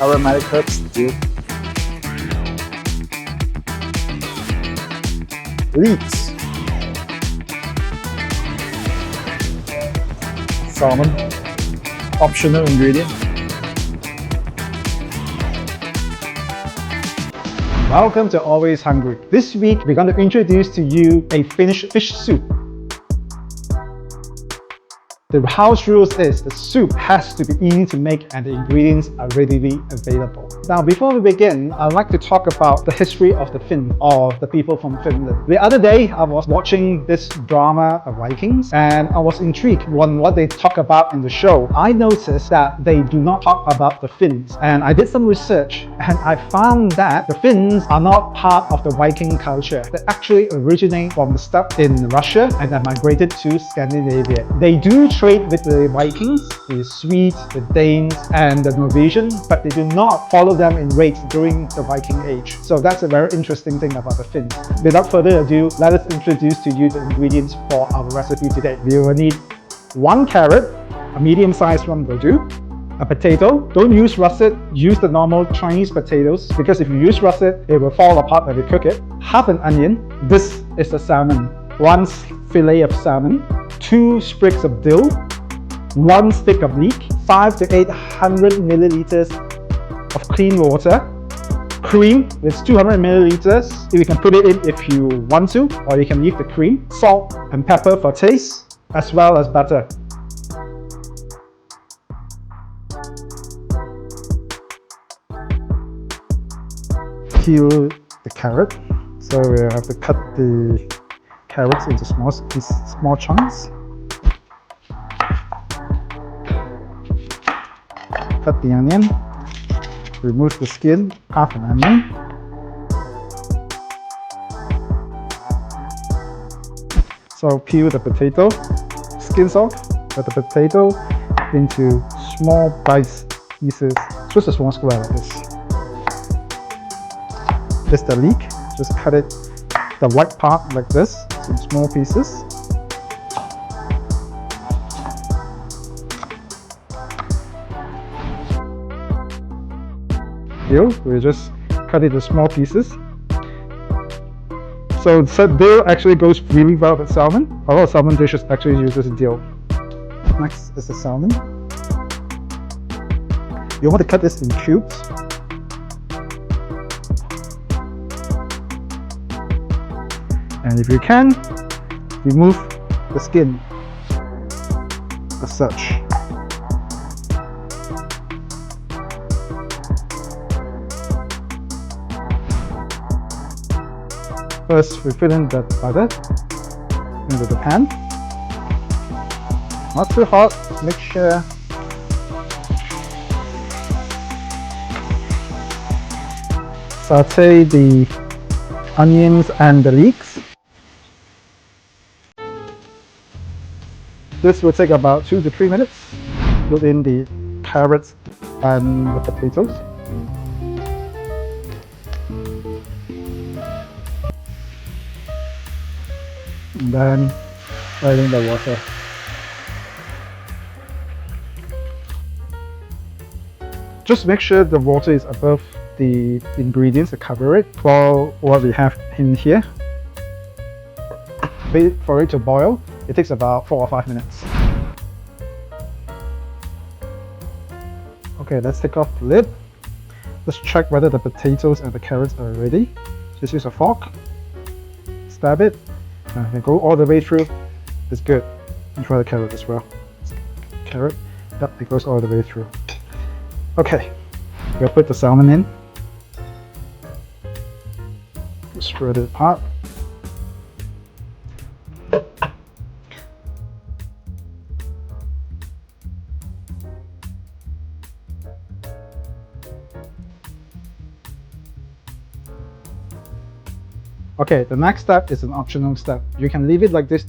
Aromatic herbs, dill. Leeks. Salmon. Optional ingredient. Welcome to Always Hungry. This week we're going to introduce to you a Finnish fish soup. The house rules is the soup has to be easy to make and the ingredients are readily available. Now, before we begin, I'd like to talk about the history of the Finn, or the people from Finland. The other day, I was watching this drama of Vikings and I was intrigued on what they talk about in the show. I noticed that they do not talk about the Finns, and I did some research and I found that the Finns are not part of the Viking culture. They actually originate from the steppe in Russia and then migrated to Scandinavia. They do trade with the Vikings, the Swedes, the Danes, and the Norwegians, but they do not follow them in raids during the Viking Age. So that's a very interesting thing about the Finns. Without further ado, let us introduce to you the ingredients for our recipe today. We will need 1 carrot, a medium-sized one will do, a potato. Don't use russet, use the normal Chinese potatoes, because if you use russet, it will fall apart when you cook it. Half an onion. This is the salmon. 1 fillet of salmon, 2 sprigs of dill, 1 stick of leek, 500 to 800 milliliters of clean water, cream with 200 milliliters. You can put it in if you want to, or you can leave the cream, salt and pepper for taste, as well as butter. Peel the carrot, so we have to cut the carrots into small chunks. Cut the onion, remove the skin, half an onion. So peel the potato, skins off, cut the potato into small bite pieces, just a small square like this. This is the leek, just cut it, the white part like this, some small pieces. We just cut it into small pieces. So dill actually goes really well with salmon. A lot of salmon dishes actually uses dill. Next is the salmon. You want to cut this in cubes. And if you can, remove the skin as such. First, we fill in that butter into the pan. Not too hot, make sure. Saute the onions and the leeks. This will take about 2 to 3 minutes. Put in the carrots and the potatoes. And then add in the water. Just make sure the water is above the ingredients to cover it. For what we have in here, wait for it to boil. It takes about 4 or 5 minutes. Okay, let's take off the lid. Let's check whether the potatoes and the carrots are ready. Just use a fork, stab it, and go all the way through. It's good. And try the carrot as well. Carrot, yep, it goes all the way through. Okay, we'll put the salmon in. Spread it apart. Okay, the next step is an optional step. You can leave it like this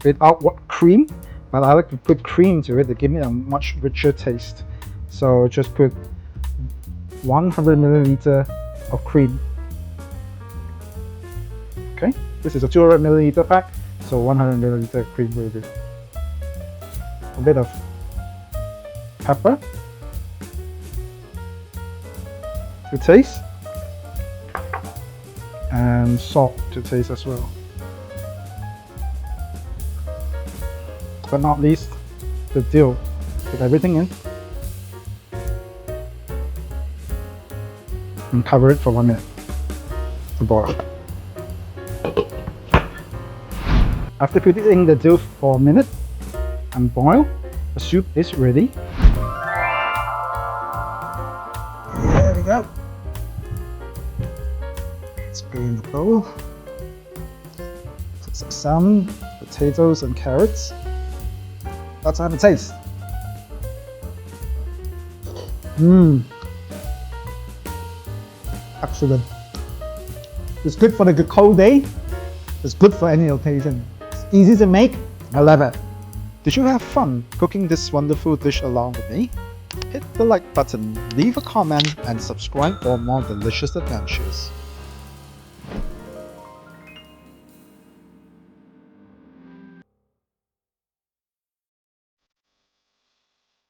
without cream, but I like to put cream to it to give it a much richer taste. So just put 100 milliliter of cream. Okay, This is a 200 milliliter pack, so 100 milliliter cream gravy. A bit of pepper to taste, and salt to taste as well. But not least, the dill. Put everything in and cover it for 1 minute to boil. After putting the dill for a minute and boil, the soup is ready. There we go. Let's put in the bowl. Put some salmon, potatoes, and carrots. Let's have a taste. Excellent. It's good for the cold day. It's good for any occasion. It's easy to make. I love it. Did you have fun cooking this wonderful dish along with me? Hit the like button, leave a comment, and subscribe for more delicious adventures.